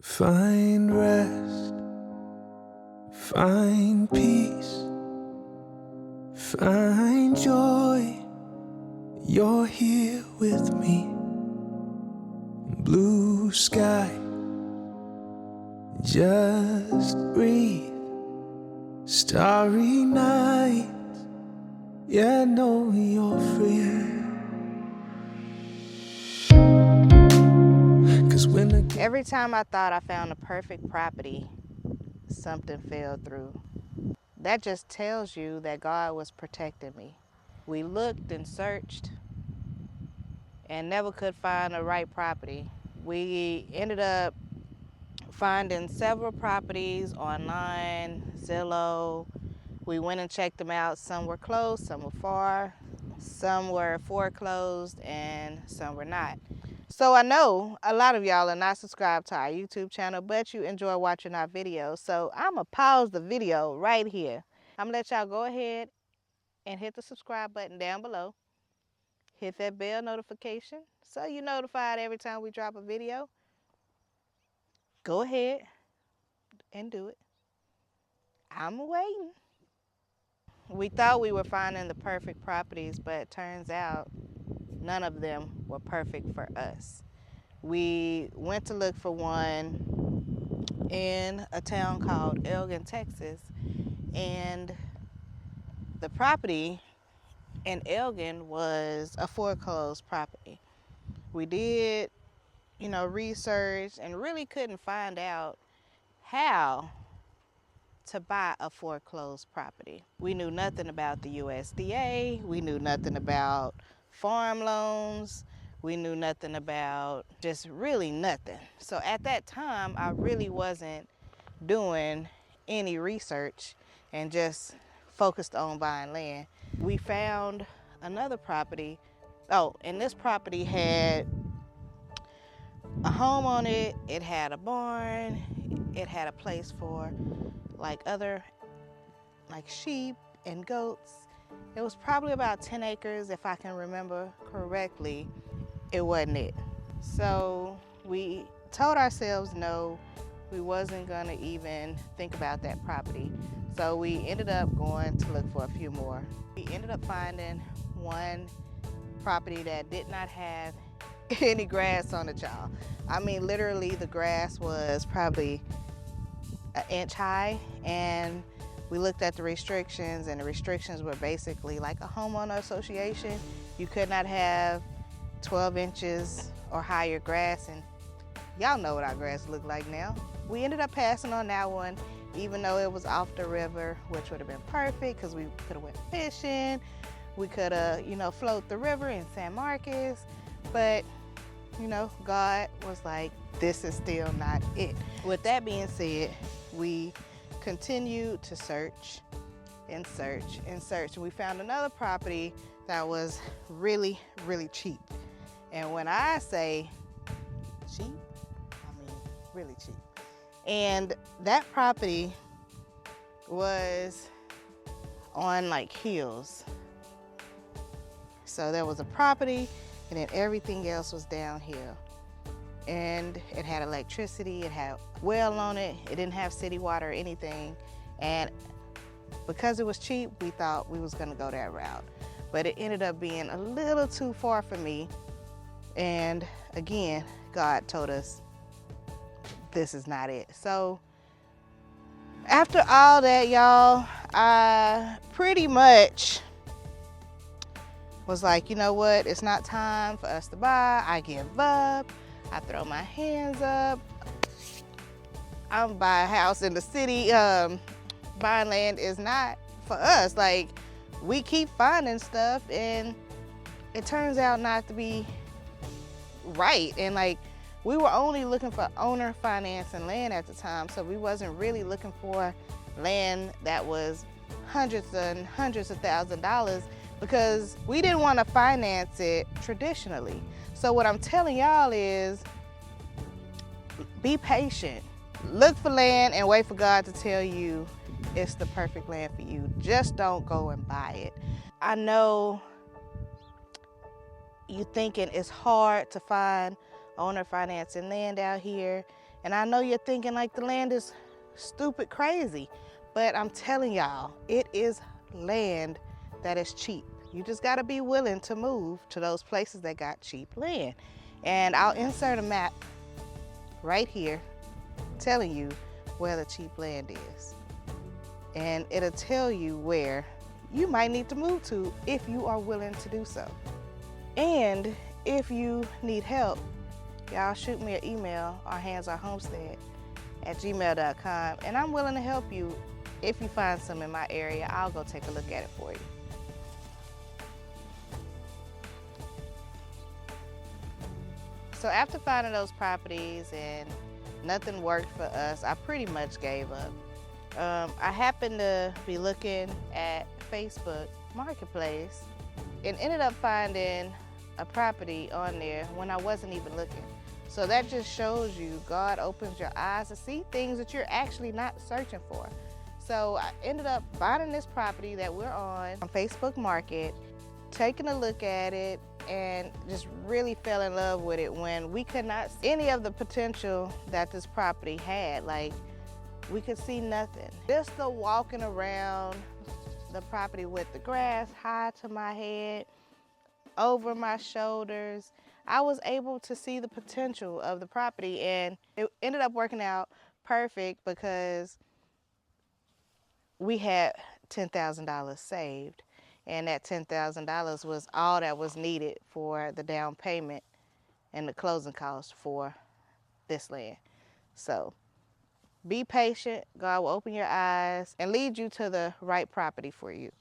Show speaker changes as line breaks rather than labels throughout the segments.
Find rest, find peace, find joy. You're here with me. Blue sky, just breathe. Starry night, yeah, know you're free. 'Cause when
Every time I thought I found a perfect property, something fell through. That just tells you that God was protecting me. We looked and searched and never could find the right property. We ended up finding several properties online, Zillow. We went and checked them out. Some were close, some were far, some were foreclosed, and some were not. So I know a lot of y'all are not subscribed to our YouTube channel, but you enjoy watching our videos. So I'm going to pause the video right here. I'm going to let y'all go ahead and hit the subscribe button down below. Hit that bell notification so you're notified every time we drop a video. Go ahead and do it. I'm waiting. We thought we were finding the perfect properties, but it turns out none of them were perfect for us. We went to look for one in a town called Elgin, Texas, and the property in Elgin was a foreclosed property. We did, research and really couldn't find out how to buy a foreclosed property. We knew nothing about the USDA. We knew nothing about farm loans. We knew nothing about just really nothing. So at that time, I really wasn't doing any research and just focused on buying land. We found another property. Oh, and this property had a home on it. It had a barn. It had a place for other sheep and goats. It was probably about 10 acres if I can remember correctly. It wasn't it. So we told ourselves no, we wasn't gonna even think about that property. So we ended up going to look for a few more. We ended up finding one property that did not have any grass on it, y'all. I mean, literally the grass was probably an inch high, and we looked at the restrictions, and the restrictions were basically like a homeowner association. You could not have 12 inches or higher grass, and y'all know what our grass looked like now. We ended up passing on that one, even though it was off the river, which would have been perfect because we could have went fishing. We could have, float the river in San Marcos, but God was like, this is still not it. With that being said, we continued to search and search and search. We found another property that was really, really cheap. And when I say cheap, I mean really cheap. And that property was on hills. So there was a property, and then everything else was downhill. And it had electricity, it had a well on it, it didn't have city water or anything. And because it was cheap, we thought we was gonna go that route. But it ended up being a little too far for me. And again, God told us, this is not it. So after all that, y'all, I pretty much was like, you know what, it's not time for us to buy. I give up. I throw my hands up. I'm buy a house in the city. Buying land is not for us. We keep finding stuff, and it turns out not to be right. And we were only looking for owner financing land at the time, so we wasn't really looking for land that was hundreds and hundreds of $1,000s, because we didn't want to finance it traditionally. So what I'm telling y'all is, be patient. Look for land and wait for God to tell you it's the perfect land for you. Just don't go and buy it. I know you thinking it's hard to find owner financing land out here, And I know you're thinking like the land is stupid crazy, but I'm telling y'all, it is land that is cheap. You just gotta be willing to move to those places that got cheap land. And I'll insert a map right here telling you where the cheap land is. And it'll tell you where you might need to move to if you are willing to do so. And if you need help, y'all shoot me an email on handsourhomestead@gmail.com, and I'm willing to help you. If you find some in my area, I'll go take a look at it for you. So after finding those properties and nothing worked for us, I pretty much gave up. I happened to be looking at Facebook Marketplace and ended up finding a property on there when I wasn't even looking. So that just shows you God opens your eyes to see things that you're actually not searching for. So I ended up finding this property that we're on Facebook Market, taking a look at it, and just really fell in love with it when we could not see any of the potential that this property had. Like, we could see nothing. Just the walking around the property with the grass high to my head, over my shoulders, I was able to see the potential of the property, and it ended up working out perfect because we had $10,000 saved, and that $10,000 was all that was needed for the down payment and the closing costs for this land. So be patient. God will open your eyes and lead you to the right property for you.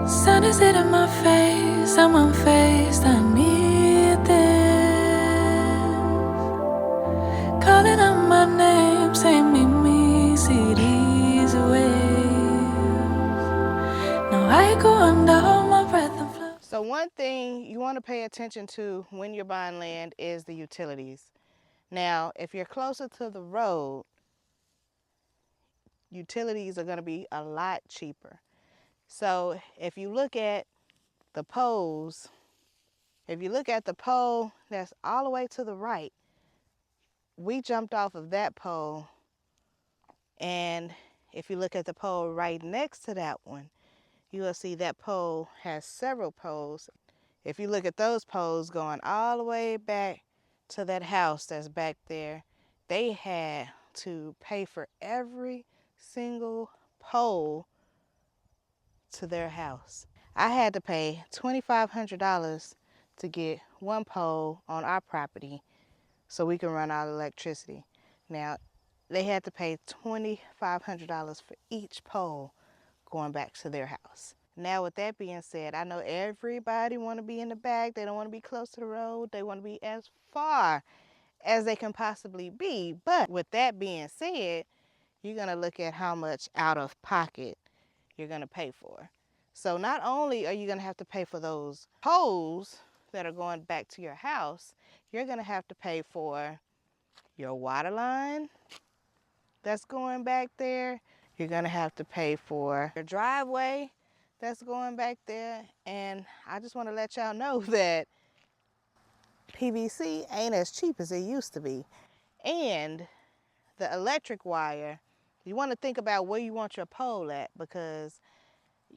Sun is hitting my face, I'm unfazed, I need this. Calling out my name, say meet me, see these waves. Now I go under, hold my breath and flow.
So one thing you want to pay attention to when you're buying land is the utilities. Now, if you're closer to the road, utilities are going to be a lot cheaper. So if you look at the poles, if you look at the pole that's all the way to the right, we jumped off of that pole. And if you look at the pole right next to that one, you will see that pole has several poles. If you look at those poles going all the way back to that house that's back there, they had to pay for every single pole to their house. I had to pay $2,500 to get one pole on our property so we can run our electricity. Now, they had to pay $2,500 for each pole going back to their house. Now, with that being said, I know everybody want to be in the back. They don't want to be close to the road. They want to be as far as they can possibly be. But with that being said, you're going to look at how much out of pocket you're going to pay for. So not only are you going to have to pay for those poles that are going back to your house, you're going to have to pay for your water line that's going back there. You're going to have to pay for your driveway that's going back there. And I just want to let y'all know that PVC ain't as cheap as it used to be. And the electric wire, you want to think about where you want your pole at, because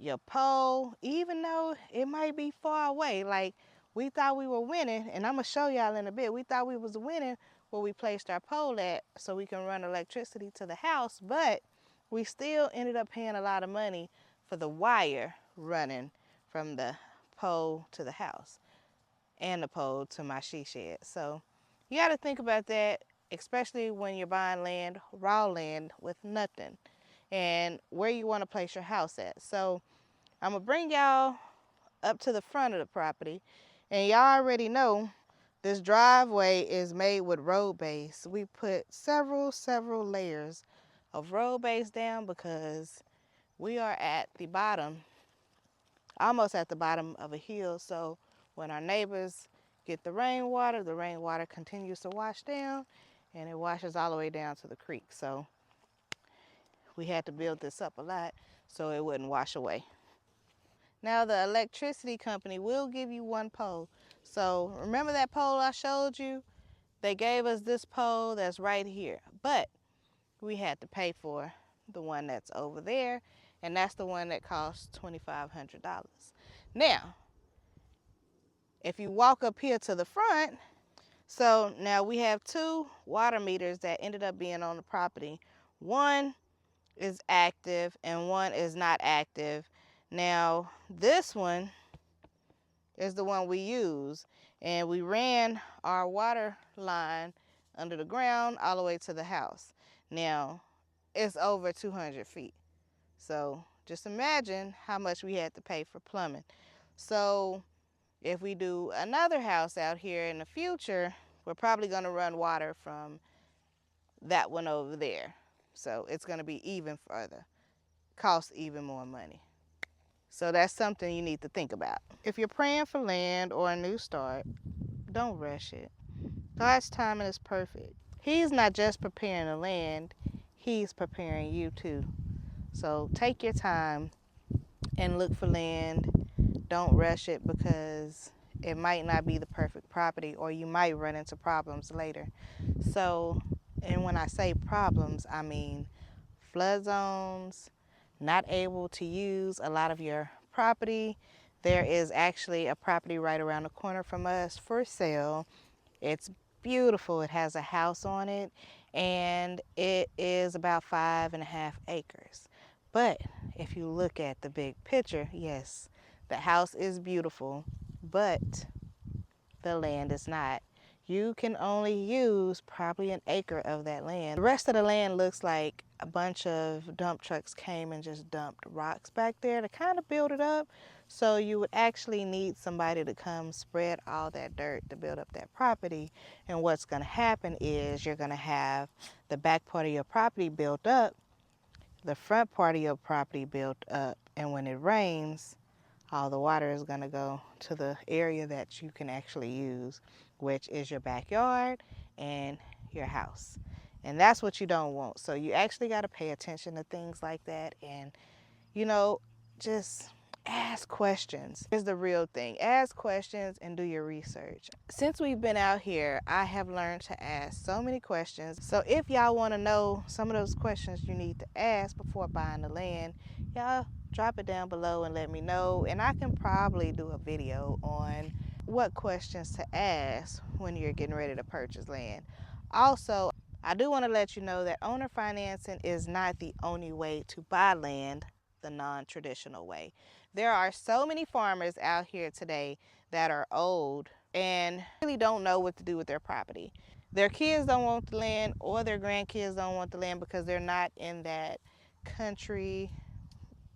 your pole, even though it might be far away, like we thought we were winning, and I'm gonna show y'all in a bit, we thought we was winning where we placed our pole at so we can run electricity to the house, but we still ended up paying a lot of money for the wire running from the pole to the house and the pole to my she shed. So you got to think about that, especially when you're buying land, raw land with nothing, and where you want to place your house at. So I'm gonna bring y'all up to the front of the property, and y'all already know this driveway is made with road base. We put several layers of road base down because we are at the bottom, almost at the bottom of a hill. So when our neighbors get the rainwater continues to wash down, and it washes all the way down to the creek. So we had to build this up a lot so it wouldn't wash away. Now the electricity company will give you one pole. So remember that pole I showed you They gave us this pole that's right here, but we had to pay for the one that's over there, and that's the one that costs $2,500. Now, if you walk up here to the front, so now we have 2 water meters that ended up being on the property. One is active and one is not active. Now, this one is the one we use, and we ran our water line under the ground all the way to the house. Now, it's over 200 feet. So just imagine how much we had to pay for plumbing. So if we do another house out here in the future, we're probably going to run water from that one over there. So it's going to be even further, cost even more money. So that's something you need to think about. If you're praying for land or a new start, don't rush it. God's timing is perfect. He's not just preparing the land, He's preparing you too. So take your time and look for land. Don't rush it, because it might not be the perfect property, or you might run into problems later. So, and when I say problems, I mean flood zones, not able to use a lot of your property. There is actually a property right around the corner from us for sale. It's beautiful. It has a house on it, and it is about 5.5 acres. But if you look at the big picture, yes, the house is beautiful, but the land is not. You can only use probably 1 acre of that land. The rest of the land looks like a bunch of dump trucks came and just dumped rocks back there to kind of build it up. So you would actually need somebody to come spread all that dirt to build up that property. And what's going to happen is you're going to have the back part of your property built up, the front part of your property built up, and when it rains, all the water is going to go to the area that you can actually use, which is your backyard and your house. And that's what you don't want. So you actually got to pay attention to things like that, and, you know, just ask questions. Here's the real thing. Ask questions and do your research. Since we've been out here, I have learned to ask so many questions. So if y'all want to know some of those questions you need to ask before buying the land, y'all drop it down below and let me know. And I can probably do a video on what questions to ask when you're getting ready to purchase land. Also, I do want to let you know that owner financing is not the only way to buy land the non-traditional way. There are so many farmers out here today that are old and really don't know what to do with their property. Their kids don't want the land, or their grandkids don't want the land, because they're not in that country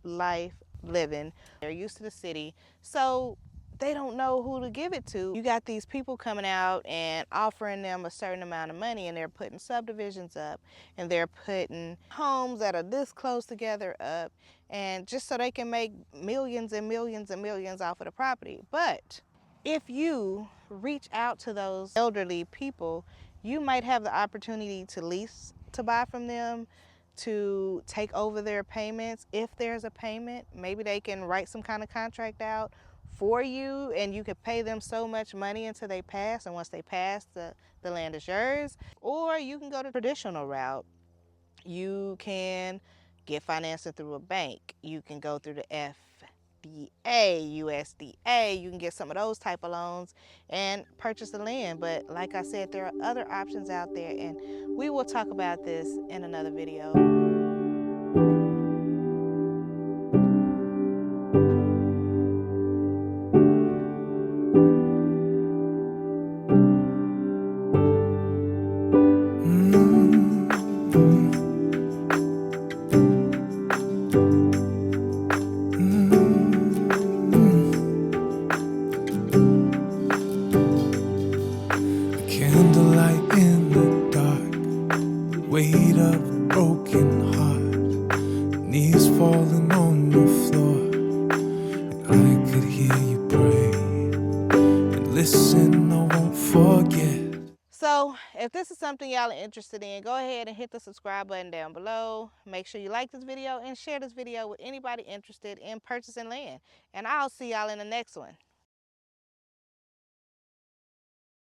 life living. They're used to the city, so they don't know who to give it to. You got these people coming out and offering them a certain amount of money, and they're putting subdivisions up, and they're putting homes that are this close together up, and just so they can make millions and millions and millions off of the property. But if you reach out to those elderly people, you might have the opportunity to lease to buy from them, to take over their payments. If there's a payment, maybe they can write some kind of contract out for you, and you could pay them so much money until they pass, and once they pass, the land is yours. Or you can go the traditional route. You can get financing through a bank. You can go through the FBA, USDA. You can get some of those type of loans and purchase the land. But like I said, there are other options out there, and we will talk about this in another video.
Candlelight in the dark, weight of a broken heart, knees falling on the floor, and I could hear you pray, and listen, I won't forget.
So if this is something y'all are interested in, go ahead and hit the subscribe button down below. Make sure you like this video and share this video with anybody interested in purchasing land. And I'll see y'all in the next one.